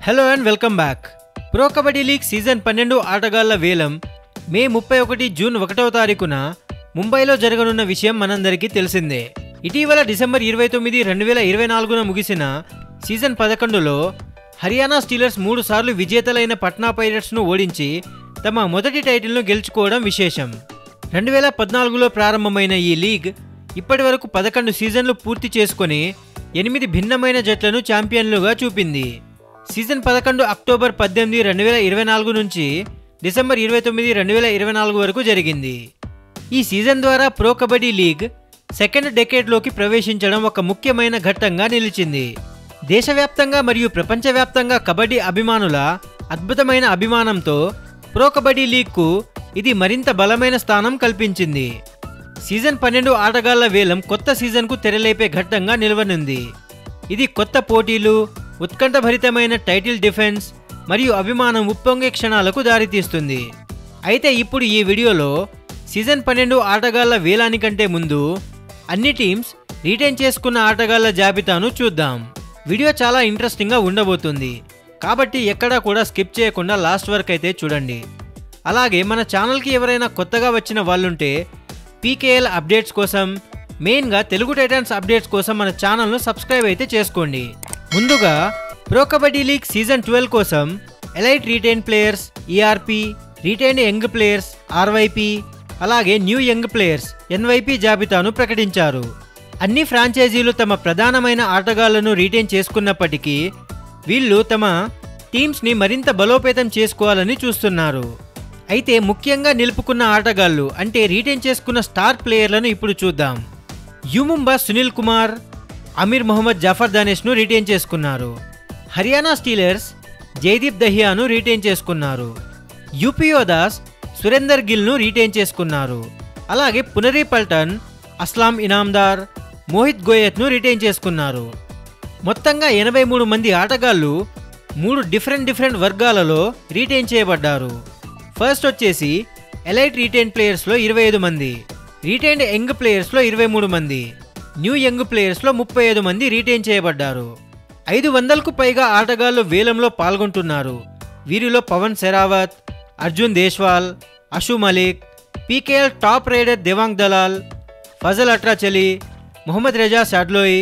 Hello and welcome back. Pro kabaddi league season 12 ఆటగాళ్ల వేలం మే 31 June 1వ తారీఖున ముంబైలో జరగనున్న విషయం మనందరికీ తెలిసిందే. ఇటీవల డిసెంబర్ 29, 2024న ముగిసిన సీజన్ 11లో హర్యానా స్టీలర్స్ 3 సార్లు విజేతలైన పట్నా పైరేట్స్ను ఓడించి తమ మొదటి టైటిల్ను గెలుచుకోవడం విశేషం. 2014లో ప్రారంభమైన ఈ లీగ్ ఇప్పటి వరకు 11 సీజన్లు పూర్తి చేసుకొని 8 భిన్నమైన జట్లను ఛాంపియన్లుగా చూపింది. సీజన్ 11 అక్టోబర్ 18, 2024 నుంచి డిసెంబర్ 29, 2024 వరకు జరిగింది. ఈ సీజన్ ద్వారా ప్రో కబడ్డీ లీగ్ సెకండ్ డెకేడ్లోకి ప్రవేశించడం ఒక ముఖ్యమైన ఘట్టంగా నిలిచింది. దేశవ్యాప్తంగా మరియు ప్రపంచవ్యాప్తంగా కబడ్డీ అభిమానుల అద్భుతమైన అభిమానంతో ప్రో కబడ్డీ లీగ్కు ఇది మరింత బలమైన స్థానం కల్పించింది. సీజన్ 12 ఆటగాళ్ల వేలం కొత్త సీజన్కు తెరలేపే ఘట్టంగా నిలవనుంది. ఇది కొత్త పోటీలు, ఉత్కంఠభరితమైన టైటిల్ డిఫెన్స్ మరియు అభిమానం ఉప్పొంగే క్షణాలకు దారితీస్తుంది. అయితే ఇప్పుడు ఈ వీడియోలో సీజన్ 12 ఆటగాళ్ల వేలానికంటే ముందు అన్ని టీమ్స్ రీటైన్ చేసుకున్న ఆటగాళ్ల జాబితాను చూద్దాం. వీడియో చాలా ఇంట్రెస్టింగ్గా ఉండబోతుంది కాబట్టి ఎక్కడా కూడా స్కిప్ చేయకుండా లాస్ట్ వరకు అయితే చూడండి. అలాగే మన ఛానల్కి ఎవరైనా కొత్తగా వచ్చిన వాళ్ళుంటే పీకేఎల్ అప్డేట్స్ కోసం, మెయిన్గా తెలుగు టైటన్స్ అప్డేట్స్ కోసం మన ఛానల్ను సబ్స్క్రైబ్ అయితే చేసుకోండి. ముందుగా ప్రో కబడ్డీ లీగ్ సీజన్ 12 కోసం elite retain players, ERP, retained young players RYP, అలాగే న్యూ యంగ్ ప్లేయర్స్ ఎన్వైపి జాబితాను ప్రకటించారు. అన్ని ఫ్రాంచైజీలు తమ ప్రధానమైన ఆటగాళ్లను రీటైన్ చేసుకున్నప్పటికీ వీళ్ళు తమ టీమ్స్ని మరింత బలోపేతం చేసుకోవాలని చూస్తున్నారు. అయితే ముఖ్యంగా నిలుపుకున్న ఆటగాళ్లు అంటే రీటైన్ చేసుకున్న స్టార్ ప్లేయర్లను ఇప్పుడు చూద్దాం. యుముంబా సునీల్ కుమార్, అమీర్ మొహమ్మద్ జాఫర్ దానేష్ను రీటైన్ చేసుకున్నారు. హర్యానా స్టీలర్స్ జైదీప్ దహియాను రీటైన్ చేసుకున్నారు. యూపీయోదాస్ సురేందర్ గిల్ను రీటైన్ చేసుకున్నారు. అలాగే పునరీ పల్టన్, అస్లాం ఇనామ్దార్, మోహిత్ గోయత్ను రీటైన్ చేసుకున్నారు. మొత్తంగా 83 మంది ఆటగాళ్లు 3 డిఫరెంట్ వర్గాలలో రీటైన్ చేయబడ్డారు. ఫస్ట్ వచ్చేసి ఎలైట్ రీటైన్ ప్లేయర్స్లో 25 మంది, రీటైన్డ్ యంగ్ ప్లేయర్స్లో 23 మంది, న్యూ యంగ్ ప్లేయర్స్లో 35 మంది రీటైన్ చేయబడ్డారు. 500కు పైగా ఆటగాళ్లు వేలంలో పాల్గొంటున్నారు. వీరిలో Pawan Sehrawat, Arjun Deshwal, Ashu Malik, PKL top raider Devank Dalal, Fazel Atrachali, Mohammad Reza Shadloui,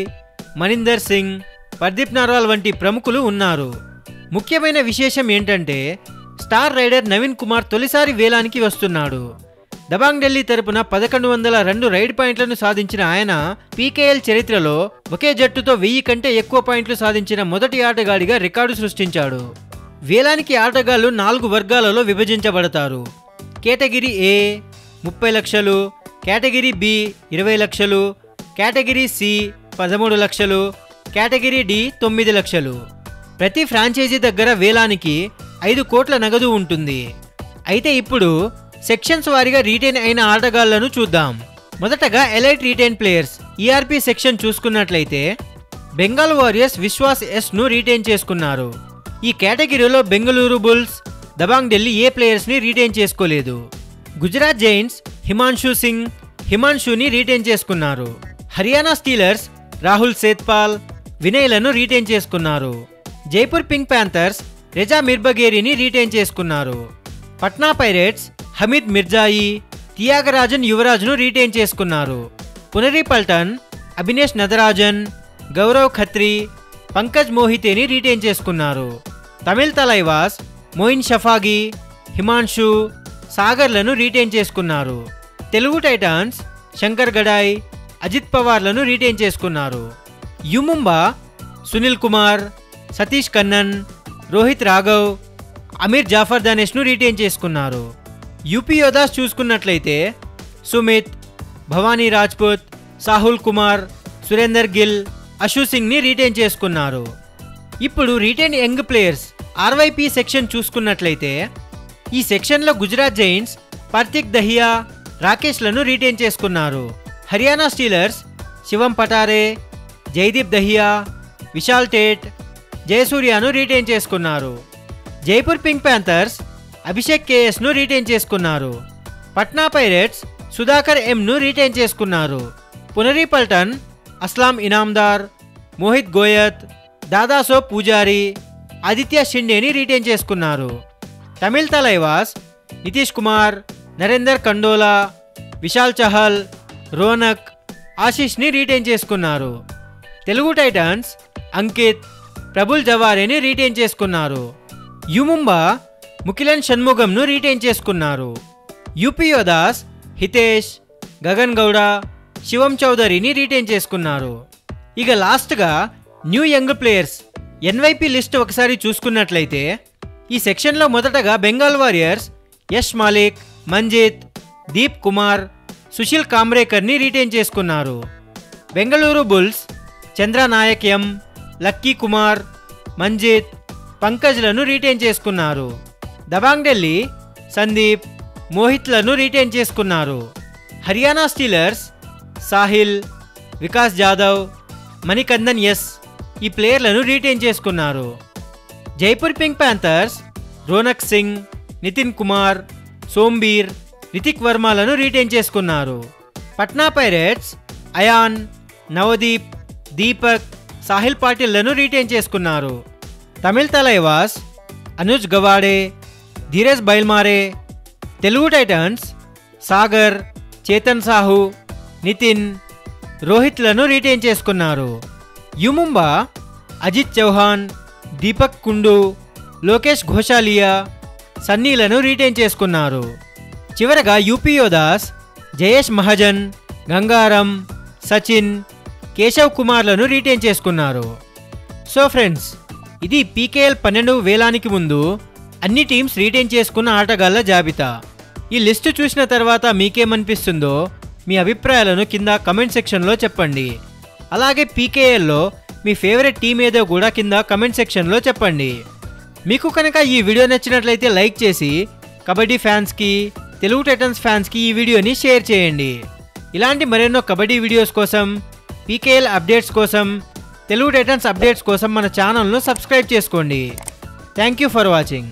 Maninder Singh, Pardeep Narwal వంటి ప్రముఖులు ఉన్నారు. ముఖ్యమైన విశేషం ఏంటంటే స్టార్ రైడర్ నవీన్ కుమార్ తొలిసారి వేలానికి వస్తున్నాడు. దబాంగ్ ఢిల్లీ తరపున 1102 రైడ్ పాయింట్లను సాధించిన ఆయన పీకేఎల్ చరిత్రలో ఒకే జట్టుతో 1000 కంటే ఎక్కువ పాయింట్లు సాధించిన మొదటి ఆటగాడిగా రికార్డు సృష్టించాడు. వేలానికి ఆటగాళ్లు 4 వర్గాలలో విభజించబడతారు. కేటగిరీ ఏ 30 లక్షలు, కేటగిరీ బి 20 లక్షలు, కేటగిరీ సి 13 లక్షలు, కేటగిరీ డి 9 లక్షలు. ప్రతి ఫ్రాంచైజీ దగ్గర వేలానికి 5 కోట్ల నగదు ఉంటుంది. అయితే ఇప్పుడు సెక్షన్స్ వారీగా రీటైన్ అయిన ఆటగాళ్లను చూద్దాం. మొదటగా elite retain players ERP section చూసుకున్నట్లయితే బెంగాల్ వారియర్స్ విశ్వాస్ ఎస్ను రీటైన్ చేసుకున్నారు. ఈ కేటగిరీలో బెంగళూరు బుల్స్, దబాంగ్ ఢిల్లీ ఏ ప్లేయర్స్ని రీటైన్ చేసుకోలేదు. గుజరాత్ జైంట్స్ హిమాన్షు సింగ్, హిమాన్షుని రీటైన్ చేసుకున్నారు. హర్యానా స్టీలర్స్ రాహుల్ సేత్పాల్, వినయ్లను రీటైన్ చేసుకున్నారు. జైపూర్ పింక్ ప్యాంథర్స్ రెజా మిర్బగేరిని రీటైన్ చేసుకున్నారు. Patna Pirates Hamid Mirzaei, Thiyagarajan యువరాజ్ను రీటైన్ చేసుకున్నారు. పునరీ పల్టన్ అభినేష్ నదరాజన్, గౌరవ్ ఖత్రి, పంకజ్ మోహితేని రీటైన్ చేసుకున్నారు. Tamil Thalaivas Moein Shafaghi, Himanshu, సాగర్లను retain చేసుకున్నారు. తెలుగు టైటాన్స్ శంకర్ గడాయ్, అజిత్ పవార్లను రీటైన్ చేసుకున్నారు. యుముంబా సునీల్ కుమార్, సతీష్ కన్నన్, రోహిత్ రాఘవ్, అమీర్ జాఫర్ దానేష్ను రీటైన్ చేసుకున్నారు. యూపీయోదాస్ చూసుకున్నట్లయితే సుమిత్, భవానీ రాజ్పుత్, సాహుల్ కుమార్, సురేందర్ గిల్, అషు సింగ్ని రీటైన్ చేసుకున్నారు. ఇప్పుడు రీటైన్ యంగ్ ప్లేయర్స్ ఆర్వైపి సెక్షన్ చూసుకున్నట్లయితే ఈ సెక్షన్లో గుజరాత్ జైంట్స్ పర్తిక్ దహియా, రాకేష్లను రీటైన్ చేసుకున్నారు. హర్యానా స్టీలర్స్ శివం పటారే, Jaideep Dahiya, Vishal Tate, జయసూర్యను retain చేసుకున్నారు. Jaipur Pink Panthers Abhishek కేఎస్ను retain చేసుకున్నారు. పట్నా పైరేట్స్ సుధాకర్ ఎంను రీటైన్ చేసుకున్నారు. పునరీ పల్టన్ అస్లాం ఇనామ్దార్, మోహిత్ గోయత్, దాదాసో పూజారి, ఆదిత్య షిండేని రీటైన్ చేసుకున్నారు. తమిళ్ తలైవాస్ నితీష్ కుమార్, నరేందర్ కండోలా, విశాల్ చహల్, రోనక్, ఆశీష్ని రీటైన్ చేసుకున్నారు. తెలుగు టైటన్స్ అంకిత్, ప్రబుల్ జవారేని రీటైన్ చేసుకున్నారు. యుముంబా ముకిలన్ షణ్ముగంను రీటైన్ చేసుకున్నారు. యూపీ యోదాస్ హితేష్, గగన్ గౌడ, శివం చౌదరిని రీటైన్ చేసుకున్నారు. ఇక లాస్ట్గా new young players NYP list ఒకసారి చూసుకున్నట్లయితే ఈ సెక్షన్లో మొదటగా బెంగాల్ వారియర్స్ యష్ మాలిక్, మంజిత్, దీప్ కుమార్, సుశీల్ కామ్రేకర్ని రీటైన్ చేసుకున్నారు. బెంగళూరు బుల్స్ చంద్ర నాయక్ ఎం, లక్కీ కుమార్, మంజిత్, పంకజ్లను రీటైన్ చేసుకున్నారు. దబాంగ్ ఢిల్లీ సందీప్, మోహిత్లను రీటైన్ చేసుకున్నారు. హర్యానా స్టీలర్స్ సాహిల్, వికాస్ జాదవ్, మణికందన్ ఎస్ ఈ ప్లేయర్లను రీటైన్ చేసుకున్నారు. జైపూర్ పింక్ ప్యాంథర్స్ రోనక్ సింగ్, నితిన్ కుమార్, సోంబీర్, రితిక్ వర్మలను రీటైన్ చేసుకున్నారు. పట్నా పైరేట్స్ అయాన్, నవదీప్, దీపక్, సాహిల్ పాటిల్లను రీటైన్ చేసుకున్నారు. తమిళ్ తలైవాస్ అనుజ్ గవాడే, ధీరజ్ బైల్మారే. తెలుగు టైటన్స్ సాగర్, చేతన్ సాహు, నితిన్, రోహిత్లను రీటైన్ చేసుకున్నారు. యుముంబా అజిత్ చౌహాన్, దీపక్ కుండు, లోకేష్ ఘోషాలియా, సన్నీలను రీటైన్ చేసుకున్నారు. చివరగా యూపీ యోదాస్ జయేష్ మహాజన్, గంగారం, సచిన్, కేశవ్ కుమార్లను రీటైన్ చేసుకున్నారు. సో ఫ్రెండ్స్, ఇది పీకేఎల్ 12 వేలానికి ముందు అన్ని టీమ్స్ రీటైన్ చేసుకున్న ఆటగాళ్ల జాబితా. ఈ లిస్టు చూసిన తర్వాత మీకేమనిపిస్తుందో మీ అభిప్రాయాలను కింద కమెంట్ సెక్షన్లో చెప్పండి. అలాగే పీకేఎల్లో మీ ఫేవరెట్ టీం ఏదో కూడా కింద కమెంట్ సెక్షన్లో చెప్పండి. మీకు కనుక ఈ వీడియో నచ్చినట్లయితే లైక్ చేసి కబడ్డీ ఫ్యాన్స్కి, తెలుగు టైటన్స్ ఫ్యాన్స్కి ఈ వీడియోని షేర్ చేయండి. ఇలాంటి మరెన్నో కబడ్డీ వీడియోస్ కోసం, పీకేఎల్ అప్డేట్స్ కోసం, తెలుగు టైటన్స్ అప్డేట్స్ కోసం మన ఛానల్ను సబ్స్క్రైబ్ చేసుకోండి. Thank you for watching.